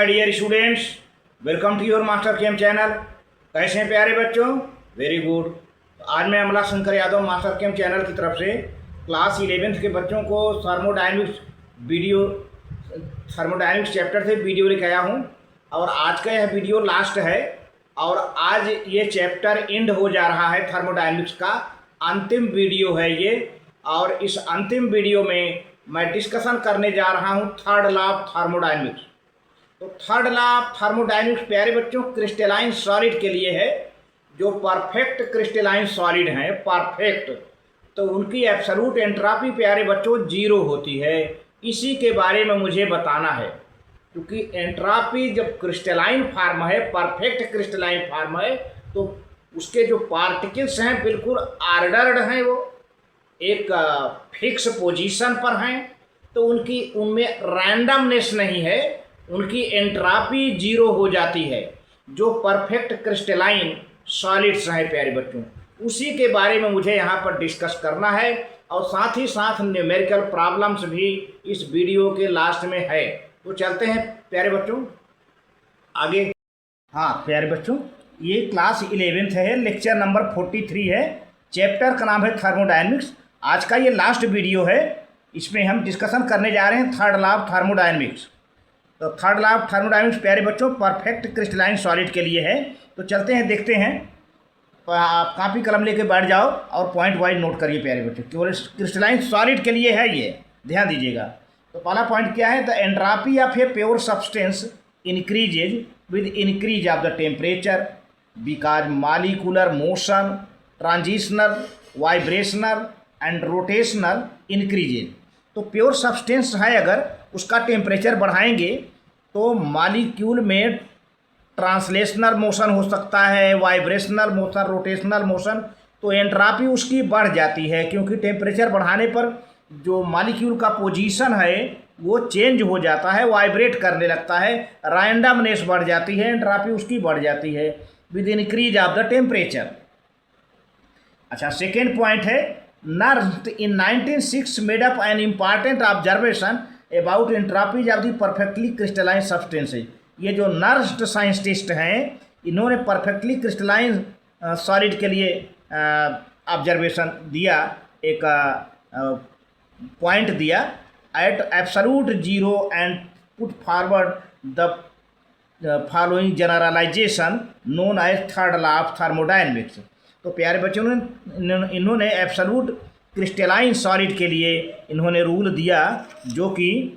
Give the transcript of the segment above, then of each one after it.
My dear students, welcome to your master chem channel. कैसे हैं प्यारे बच्चों? Very good. तो आज मैं Amla Shankar Yadav master chem channel की तरफ से क्लास 11th के बच्चों को थर्मोडायनेमिक्स चैप्टर से वीडियो लेके आया हूं और आज का यह वीडियो लास्ट है और आज ये चैप्टर एंड हो जा रहा है। थर्मोडायनेमिक्स का अंतिम वीडियो है ये और इस अंतिम वीडियो में मैं डिस्कशन करने जा रहा हूं थर्ड लॉ ऑफ थर्मोडायनेमिक्स। तो थर्ड लॉ ऑफ थर्मोडायनेमिक्स प्यारे बच्चों क्रिस्टलाइन सॉलिड के लिए है। जो परफेक्ट क्रिस्टलाइन सॉलिड हैं, परफेक्ट, तो उनकी एब्सोल्यूट एंट्रोपी प्यारे बच्चों जीरो होती है। इसी के बारे में मुझे बताना है, क्योंकि एंट्रोपी जब क्रिस्टलाइन फॉर्म है, परफेक्ट क्रिस्टलाइन फॉर्म है, तो उसके जो पार्टिकल्स हैं बिल्कुल ऑर्डर्ड हैं, वो एक फिक्स पोजीशन पर हैं, तो उनमें रैंडमनेस नहीं है, उनकी एंट्रोपी जीरो हो जाती है। जो परफेक्ट क्रिस्टलाइन सॉलिड्स हैं प्यारे बच्चों, उसी के बारे में मुझे यहाँ पर डिस्कस करना है और साथ ही साथ न्यूमेरिकल प्रॉब्लम्स भी इस वीडियो के लास्ट में है। तो चलते हैं प्यारे बच्चों आगे। हाँ प्यारे बच्चों, ये क्लास 11th है, लेक्चर नंबर 43 है, चैप्टर का नाम है थर्मोडायनेमिक्स। आज का ये लास्ट वीडियो है, इसमें हम डिस्कशन करने जा रहे हैं थर्ड लॉ ऑफ थर्मोडायनेमिक्स। तो थर्ड लॉ ऑफ थर्मोडायनेमिक्स प्यारे बच्चों परफेक्ट क्रिस्टलाइन सॉलिड के लिए है। तो चलते हैं, देखते हैं। तो आप कापी कलम लेके बैठ जाओ और पॉइंट वाइज नोट करिए प्यारे बच्चों, केवल क्रिस्टलाइन सॉलिड के लिए है ये, ध्यान दीजिएगा। तो पहला पॉइंट क्या है? The entropy of a pure substance increases with increase of the temperature because molecular motion, transitional, vibrational and rotational increases. तो प्योर सब्सटेंस है, अगर उसका टेम्परेचर बढ़ाएंगे तो मॉलिक्यूल में ट्रांसलेशनल मोशन हो सकता है, वाइब्रेशनल मोशन, रोटेशनल मोशन, तो एंट्रोपी उसकी बढ़ जाती है, क्योंकि टेम्परेचर बढ़ाने पर जो मॉलिक्यूल का पोजीशन है वो चेंज हो जाता है, वाइब्रेट करने लगता है, रैंडमनेस बढ़ जाती है, एंट्रोपी उसकी बढ़ जाती है with increase of the temperature. अच्छा, सेकेंड पॉइंट है, Nernst in 1906 made up an important observation about entropies of the perfectly crystalline substances. ये जो नर्स्ट साइंटिस्ट हैं, इन्होंने परफेक्टली क्रिस्टलाइन सॉलिड के लिए ऑब्जर्वेशन दिया, एक पॉइंट दिया, at absolute zero and put forward the following generalization known as third law of thermodynamics. तो प्यारे बच्चों, इन्होंने एब्सोल्यूट क्रिस्टलाइन सॉलिड के लिए इन्होंने रूल दिया, जो कि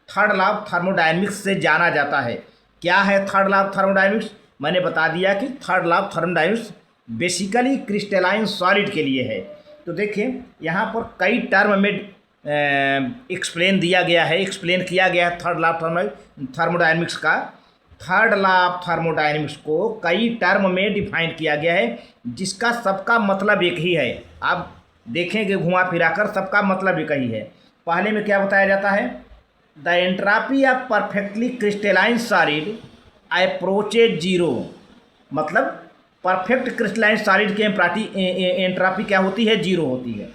थर्ड लॉ ऑफ थर्मोडायनेमिक्स से जाना जाता है। क्या है थर्ड लॉ ऑफ थर्मोडायनेमिक्स? मैंने बता दिया कि third law of thermodynamics basically crystalline solid के लिए है। तो देखिए यहाँ पर कई टर्म में एक्सप्लेन किया गया है थर्ड लॉ ऑफ थर्मोडायनेमिक्स का। थर्ड लॉ ऑफ थर्मोडायनेमिक्स को कई टर्म में डिफाइन किया गया है, जिसका सबका मतलब एक ही है। आप देखेंगे घुमा फिराकर सबका मतलब एक ही है। पहले में क्या बताया जाता है? The entropy of perfectly crystalline solid approaches zero. मतलब परफेक्ट क्रिस्टलाइन सॉलिड की एंट्रोपी क्या होती है? जीरो होती है।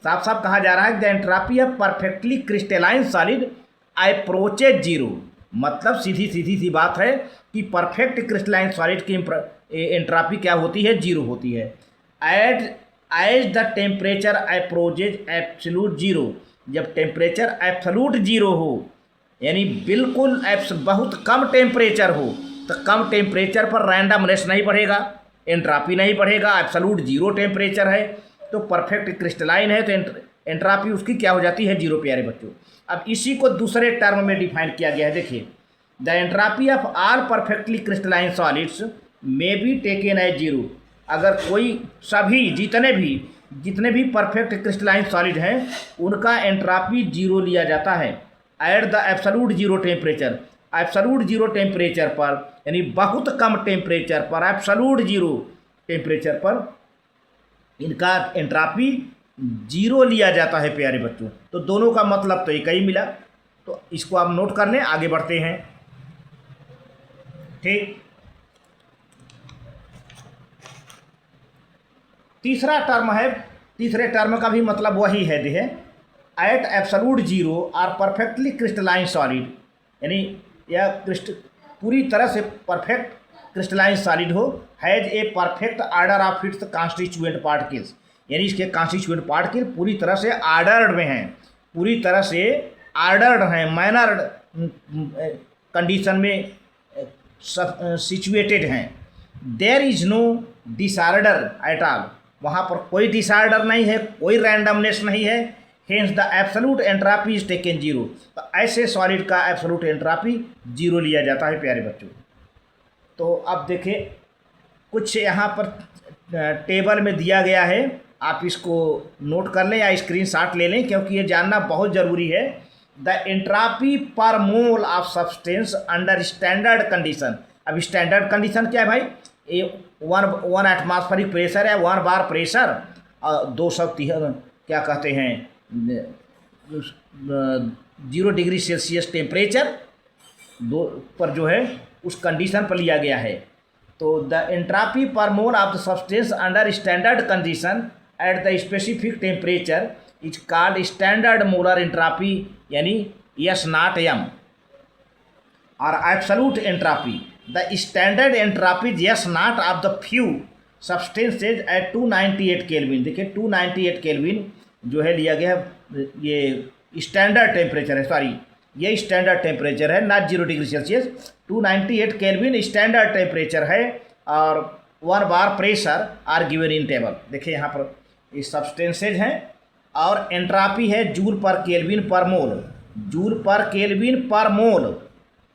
साफ साफ कहा जा रहा है the entropy of perfectly crystalline solid approaches zero. मतलब सीधी सी बात है कि परफेक्ट क्रिस्टलाइन सॉलिड की एंट्रोपी क्या होती है? जीरो होती है। As the temperature approaches absolute zero. जब टेम्परेचर एब्सोल्यूट जीरो हो, यानी बिल्कुल बहुत कम टेम्परेचर हो, तो कम टेम्परेचर पर रैंडमनेस नहीं बढ़ेगा, एंट्रोपी नहीं बढ़ेगा, एब्सोल्यूट जीरो टेम्परेचर है, तो परफेक्ट क्रिस्टलाइन है, तो एंट्रोपी उसकी क्या हो जाती है? जीरो प्यारे बच्चों। अब इसी को दूसरे टर्म में डिफाइन किया गया है। देखिए, the entropy of all perfectly crystalline solids may be taken as zero. अगर कोई सभी जितने भी परफेक्ट क्रिस्टलाइन सॉलिड हैं, उनका एंट्रोपी जीरो लिया जाता है at the absolute zero temperature. Absolute zero temperature पर, यानी बहुत कम टेम्परेचर पर, एब्सोल्यूट जीरो टेम्परेचर पर इनका एंट्रोपी जीरो लिया जाता है प्यारे बच्चों। तो दोनों का मतलब तो एक ही मिला, तो इसको आप नोट कर लें, आगे बढ़ते हैं। ठीक, तीसरा टर्म है, तीसरे टर्म का भी मतलब वही है। देखें, at absolute zero are perfectly crystalline solid, यानी या पूरी तरह से परफेक्ट क्रिस्टलाइन सॉलिड हो, has a perfect order of its constituent particles, यानी इसके कॉन्स्टिट्यूएंट पार्टिकल पूरी तरह से आर्डर्ड में हैं, पूरी तरह से आर्डर्ड हैं, मैनर्ड कंडीशन में सिचुएटेड हैं। There is no disorder at all, वहाँ पर कोई डिसऑर्डर नहीं है, कोई रैंडमनेस नहीं है। Hence the absolute entropy is taken zero, तो ऐसे सॉलिड का एब्सोल्यूट एंट्रोपी जीरो लिया जाता है प्यारे बच्चों। तो अब देखिए कुछ यहाँ पर टेबल में दिया गया है, आप इसको नोट कर लें या स्क्रीनशॉट ले लें, क्योंकि ये जानना बहुत ज़रूरी है। The entropy per mole of substance under standard condition. अब स्टैंडर्ड कंडीशन क्या है भाई? ये वन एटमॉस्फेरिक प्रेशर है, 1 बार प्रेशर, 200 क्या कहते हैं 0 डिग्री सेल्सियस टेम्परेचर दो पर जो है उस कंडीशन पर लिया गया है। तो the entropy per mole of the substance under standard condition at the specific temperature is called standard molar entropy, यानी S0M। और absolute entropy, the standard entropy S0 of the few substances at 298 kelvin. देखिए 298 kelvin जो है लिया गया है, ये standard temperature है, सॉरी ये स्टैंडर्ड टेम्परेचर है, not 0 degree Celsius. 298 kelvin standard temperature है और 1 bar pressure are given in table. देखिए यहाँ पर ये सब्सटेंसेज हैं और एंट्रोपी है जूल पर केल्विन पर मोल, जूल पर केल्विन पर मोल।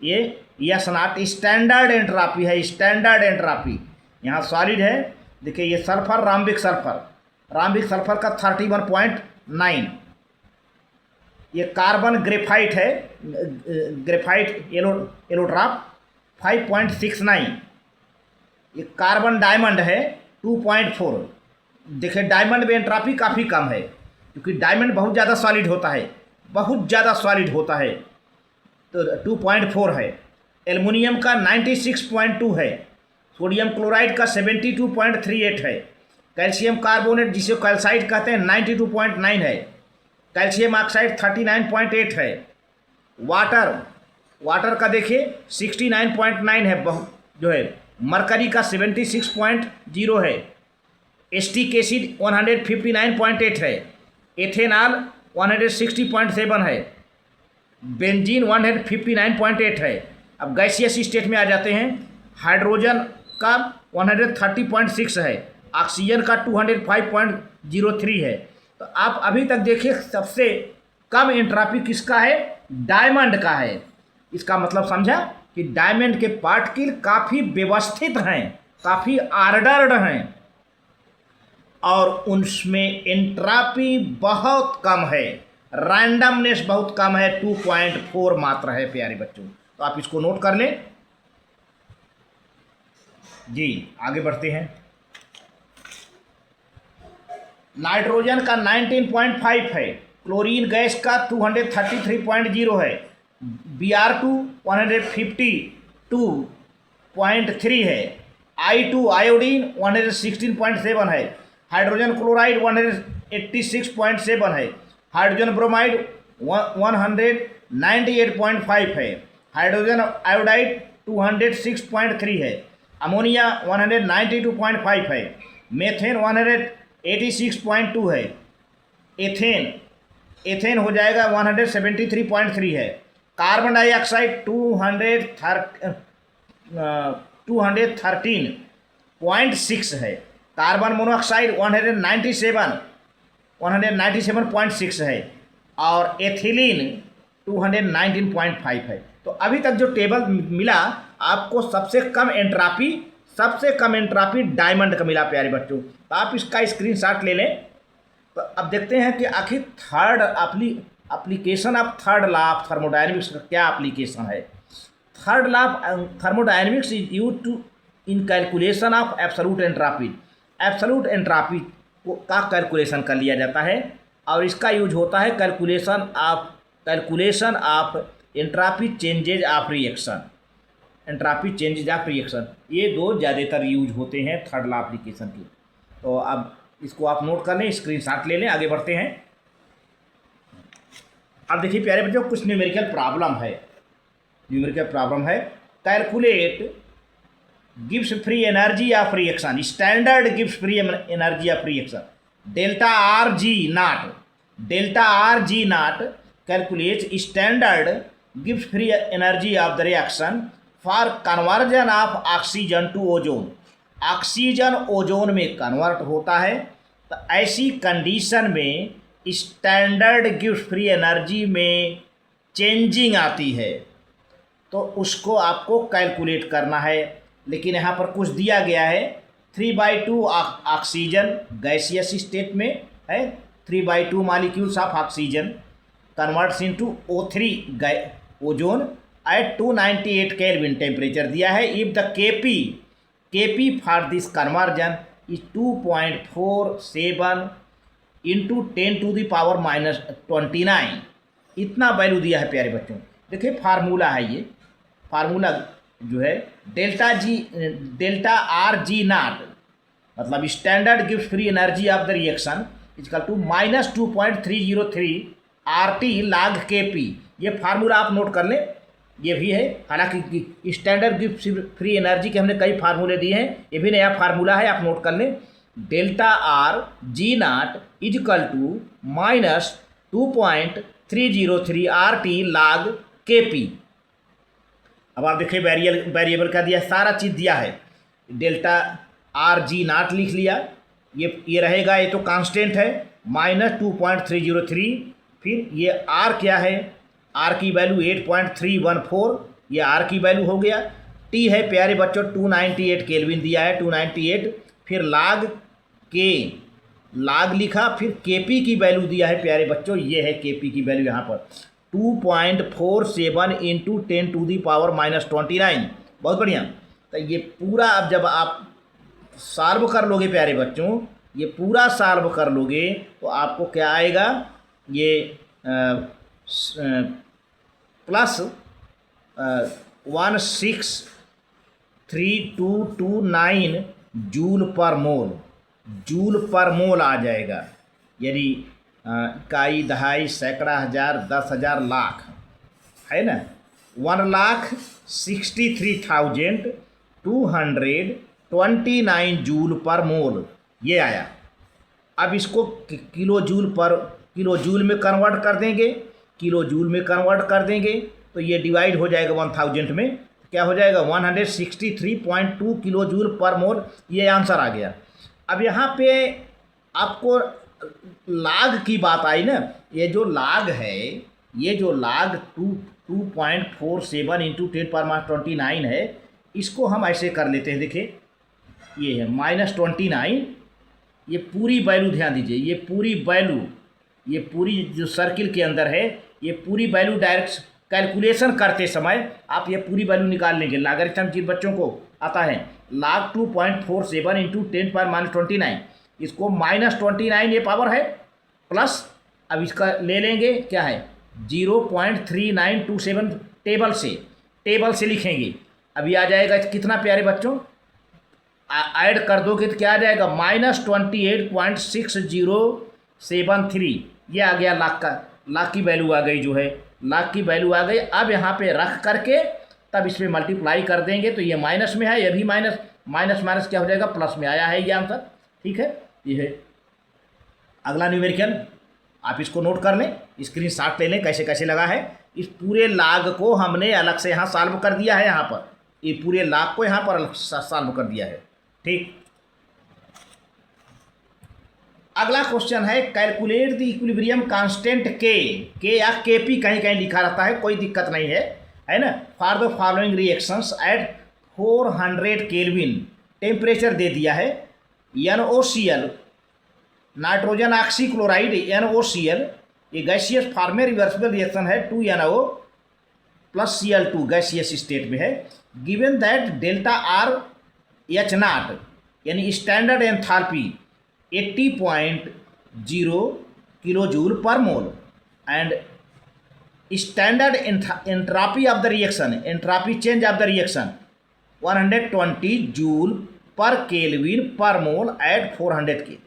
ये S0 स्टैंडर्ड एंट्रोपी है, स्टैंडर्ड एंट्रोपी। यहाँ सॉलिड है, देखिए ये सल्फर, राम्बिक सल्फर, राम्बिक सल्फर का 31.9, ये कार्बन ग्रेफाइट है, ग्रेफाइट एलोट्रॉप 5.69, ये कार्बन डायमंड है 2.4। देखिए डायमंड में एंट्रोपी काफ़ी कम है, क्योंकि डायमंड बहुत ज़्यादा सॉलिड होता है, बहुत ज़्यादा सॉलिड होता है, तो 2.4 है। एल्युमिनियम का 96.2 है, सोडियम क्लोराइड का 72.38 है, कैल्शियम कार्बोनेट जिसे कैल्साइड कहते हैं 92.9 है, कैल्शियम ऑक्साइड 39.8 है, वाटर का देखिए 69.9 है, जो है मरकरी का 76.0 है, एस्टिक एसिड 159.8 है, एथेनॉल 160.7 है, बेंजीन 159.8 है। अब गैसियस स्टेट में आ जाते हैं, हाइड्रोजन का 130.6 है, ऑक्सीजन का 205.03 है। तो आप अभी तक देखिए सबसे कम एंट्रोपी किसका है? डायमंड का है। इसका मतलब समझा कि डायमंड के पार्टिकल काफ़ी व्यवस्थित हैं, काफ़ी आर्डर्ड हैं और उनमें एंट्रोपी बहुत कम है, रैंडमनेस बहुत कम है, 2.4 मात्र है प्यारे बच्चों। तो आप इसको नोट कर लें। जी आगे बढ़ते हैं। नाइट्रोजन का 19.5 है, क्लोरीन गैस का 233.0 है, Br2 152.3 है, I2 आयोडीन 116.7 है, हाइड्रोजन क्लोराइड 186.7 है, हाइड्रोजन ब्रोमाइड 198.5 है, हाइड्रोजन आयोडाइड 206.3 है, अमोनिया 192.5 है, मेथेन 186.2 है, एथेन हो जाएगा 173.3 है, कार्बन डाइऑक्साइड 213.6 है, कार्बन मोनोऑक्साइड 197.6 है और एथिलीन 219.5 है। तो अभी तक जो टेबल मिला आपको सबसे कम एंट्रोपी डायमंड का मिला प्यारे बच्चों। तो आप इसका स्क्रीनशॉट ले लें। तो अब देखते हैं कि आखिर third application of third law of thermodynamics का क्या एप्लीकेशन है। Third law of thermodynamics is used to in calculation of absolute entropy. Absolute entropy का कैलकुलेशन कर लिया जाता है और इसका यूज होता है calculation of entropy changes of reaction. Entropy changes of reaction ये दो ज़्यादातर यूज होते हैं थर्ड लॉ एप्लीकेशन की। तो अब इसको आप नोट कर लें, स्क्रीनशॉट ले लें, आगे बढ़ते हैं। अब देखिए प्यारे बच्चों कुछ न्यूमेरिकल प्रॉब्लम है। न्यूमेरिकल प्रॉब्लम है। Calculate Gibbs free energy of reaction, standard Gibbs free energy of reaction delta are G naught calculate standard Gibbs free energy of the reaction for conversion of oxygen to ozone. Oxygen ozone में convert होता है, तो ऐसी condition में standard Gibbs free energy में changing आती है, तो उसको आपको कैलकुलेट करना है। लेकिन यहाँ पर कुछ दिया गया है, 3/2 ऑक्सीजन गैसियस स्टेट में है, 3/2 molecules of oxygen converts into O3 ozone at 298 kelvin temperature दिया है। If the KP for this conversion is 2.47 into 10⁻⁻29, इतना वैल्यू दिया है प्यारे बच्चों। देखिए फार्मूला है, ये फार्मूला जो है डेल्टा आर जी नाट मतलब स्टैंडर्ड गिव्स free energy of the reaction equal to -2.303 RT log Kp। ये फार्मूला आप नोट कर लें, ये भी है। हालांकि स्टैंडर्ड गिव्स फ्री एनर्जी के हमने कई फार्मूले दिए हैं, ये भी नया फार्मूला है, आप नोट कर लें। Delta are G naught equal to -2.303 RT log Kp। अब आप देखिए वेरिएबल का दिया, सारा चीज़ दिया है। डेल्टा आर जी नाट लिख लिया, ये रहेगा, ये तो कांस्टेंट है, -2.303। फिर ये आर क्या है, आर की वैल्यू 8.314, ये आर की वैल्यू हो गया। टी है प्यारे बच्चों 298 केल्विन दिया है, 298। फिर लाग के लाग लिखा, फिर केपी की वैल्यू दिया है प्यारे बच्चों, ये है केपी की वैल्यू यहाँ पर 2.47 इंटू 10⁻⁻29। बहुत बढ़िया। तो ये पूरा अब जब आप सॉल्व कर लोगे प्यारे बच्चों, ये पूरा सॉल्व कर लोगे तो आपको क्या आएगा, ये प्लस 16329 जूल पर मोल आ जाएगा। यदि इकाई, दहाई, सैकड़ा, हज़ार, 10,000, लाख है ना, 1,63,229 जूल पर मोल ये आया। अब इसको किलो जूल में कन्वर्ट कर देंगे, तो ये डिवाइड हो जाएगा 1000 में, क्या हो जाएगा 163.2 किलो जूल पर मोल, ये आंसर आ गया। अब यहाँ पे आपको लाग की बात आई ना, ये जो लाग है, ये जो लाग 2.47 इंटू 10⁻29 है, इसको हम ऐसे कर लेते हैं। देखिए ये है -29, ये पूरी वैल्यू ध्यान दीजिए, ये पूरी जो सर्किल के अंदर है, ये पूरी वैल्यू डायरेक्ट कैलकुलेशन करते समय आप ये पूरी वैल्यू निकाल लेंगे। लॉगरिथम जिन बच्चों को आता है, log 2.47 इंटू 10⁻29, इसको -29 ये पावर है, प्लस अब इसका ले लेंगे क्या है 0.3927 टेबल से लिखेंगे। अभी आ जाएगा कितना प्यारे बच्चों, ऐड कर दोगे तो क्या आ जाएगा -28.6073, ये आ गया लाख की वैल्यू आ गई, जो है लाख की वैल्यू आ गई। अब यहाँ पे रख करके तब इसमें मल्टीप्लाई कर देंगे, तो ये माइनस में है, ये भी माइनस क्या हो जाएगा, प्लस में आया है ये आंसर। ठीक है, ये है अगला न्यूमेरिकल, आप इसको नोट कर लें, स्क्रीनशॉट ले लें कैसे कैसे लगा है। इस पूरे लाग को हमने अलग से यहाँ सॉल्व कर दिया है, यहाँ पर ये पूरे लाग को यहाँ पर अलग सॉल्व कर दिया है। ठीक, अगला क्वेश्चन है कैलकुलेट द इक्विलिब्रियम कांस्टेंट के या केपी कहीं कहीं लिखा रहता है, कोई दिक्कत नहीं है ना। For the following reactions at 400 kelvin temperature दे दिया है। NaOCl नाइट्रोजन ऑक्सीक्लोराइड NaOCl, ये गैसियस फॉर्म रिवर्सिबल रिएक्शन है, 2Na plus Cl2 gaseous state में है। Given that delta R H nought यानी standard enthalpy 80.0 kilo joule per mole and standard entropy of the reaction, entropy change of the reaction 120 joule per kelvin per mole eight 400 के।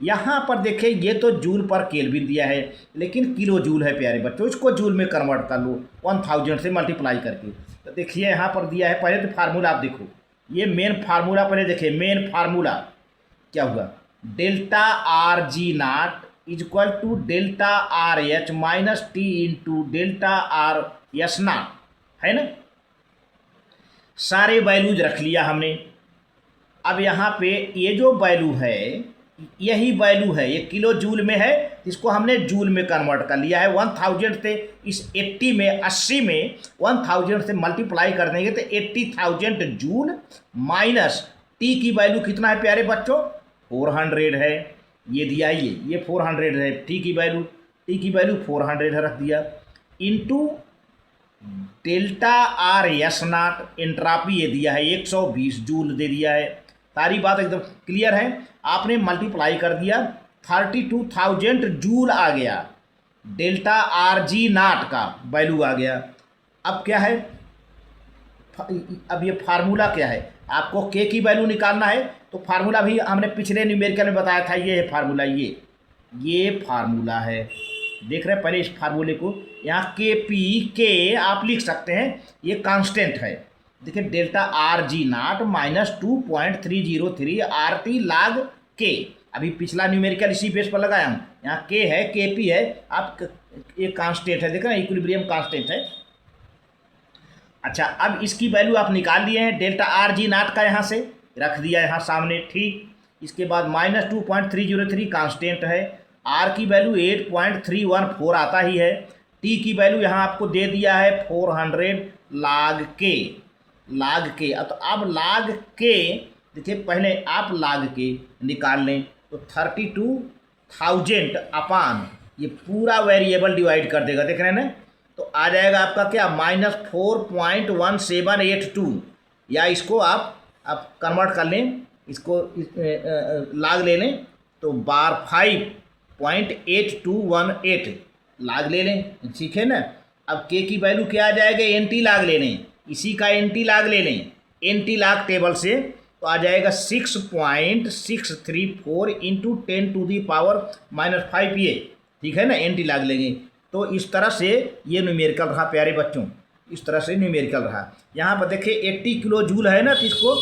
यहाँ पर देखिए ये तो joule per kelvin दिया है, लेकिन किलो जूल है प्यारे बच्चों, इसको जूल में कन्वर्ट कर लो 1000 से मल्टीप्लाई करके। तो देखिए यहाँ पर दिया है, पहले तो फार्मूला आप देखो, ये मेन फार्मूला पहले देखिए, मेन फार्मूला क्या हुआ, delta are G nought is equal to delta R H minus T into delta R S nought, है ना। सारे वैल्यूज रख लिया हमने। अब यहाँ पे ये जो वैल्यू है, यही वैल्यू है, ये किलो जूल में है, इसको हमने जूल में कन्वर्ट कर लिया है। 1000 से इस 80 में 80 में 1000 से मल्टीप्लाई कर देंगे तो 80,000 जूल माइनस टी की वैल्यू कितना है प्यारे बच्चों, 400 है, ये दिया है, ये 400 है, टी की वैल्यू 400 रख दिया, इनटू डेल्टा आर एस नाट एंट्रापी ये दिया है 120 जूल दे दिया है। सारी बात एकदम क्लियर है। आपने मल्टीप्लाई कर दिया, 32,000 जूल आ गया, डेल्टा आर जी नाट का वैल्यू आ गया। अब क्या है, अब ये फार्मूला क्या है, आपको के की वैल्यू निकालना है, तो फार्मूला भी हमने पिछले न्यूमेरिकल में बताया था, ये है फार्मूला, ये फार्मूला है, देख रहे हैं पहले इस फार्मूले को, यहाँ के पी के आप लिख सकते हैं, ये कांस्टेंट है। देखिए डेल्टा आर जी नाट माइनस 2.303 आर टी लाग के, अभी पिछला न्यूमेरिकल इसी बेस पर लगाया हूँ, यहाँ के है, के पी है, आप ये कांस्टेंट है, देख रहे हैं इक्विलिब्रियम कांस्टेंट है। अच्छा, अब इसकी वैल्यू आप निकाल लिए हैं, डेल्टा आर जी नाट का यहाँ से रख दिया यहाँ सामने, ठीक। इसके बाद माइनस 2.303 कांस्टेंट है, आर की वैल्यू 8.314 आता ही है, टी की वैल्यू यहाँ आपको दे दिया है 400 लाग के। तो अब लाग के देखिए, पहले आप लाग के निकाल लें तो 32,000 अपान ये पूरा वेरिएबल डिवाइड कर देगा, देख रहे हैं ना, तो आ जाएगा आपका क्या, -4.1782, या इसको आप कन्वर्ट कर लें, इसको लाग ले लें तो 5.8218 लाग ले लें, ठीक है ना। अब के की वैल्यू क्या आ जाएगा, एंटी लाग ले लें, इसी का एंटी लाग ले लें, एंटी लाग टेबल से, तो आ जाएगा 6.634 इंटू 10⁻⁻5 ये, ठीक है ना, एंटी लाग लेंगे। तो इस तरह से ये न्यूमेरिकल रहा प्यारे बच्चों, इस तरह से न्यूमेरिकल रहा। यहाँ पर देखिए 80 किलो जूल है ना, तो इसको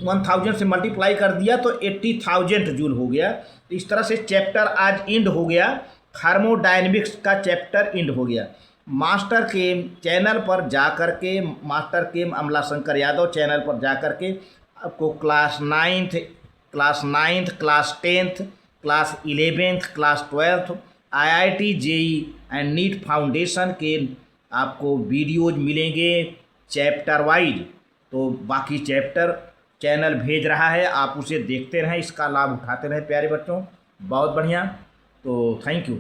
1000 से मल्टीप्लाई कर दिया तो 80,000 जूल हो गया। तो इस तरह से चैप्टर आज एंड हो गया, थर्मोडायनेमिक्स का चैप्टर एंड हो गया। मास्टर के चैनल पर जा कर के, मास्टर के अमलाशंकर यादव चैनल पर जा कर के आपको class 9th, class 10th, class 11th, class 12th, IIT JEE and NEET foundation के आपको वीडियोज मिलेंगे चैप्टर वाइज। तो बाकी चैप्टर चैनल भेज रहा है, आप उसे देखते रहें, इसका लाभ उठाते रहें प्यारे बच्चों, बहुत बढ़िया। तो थैंक यू।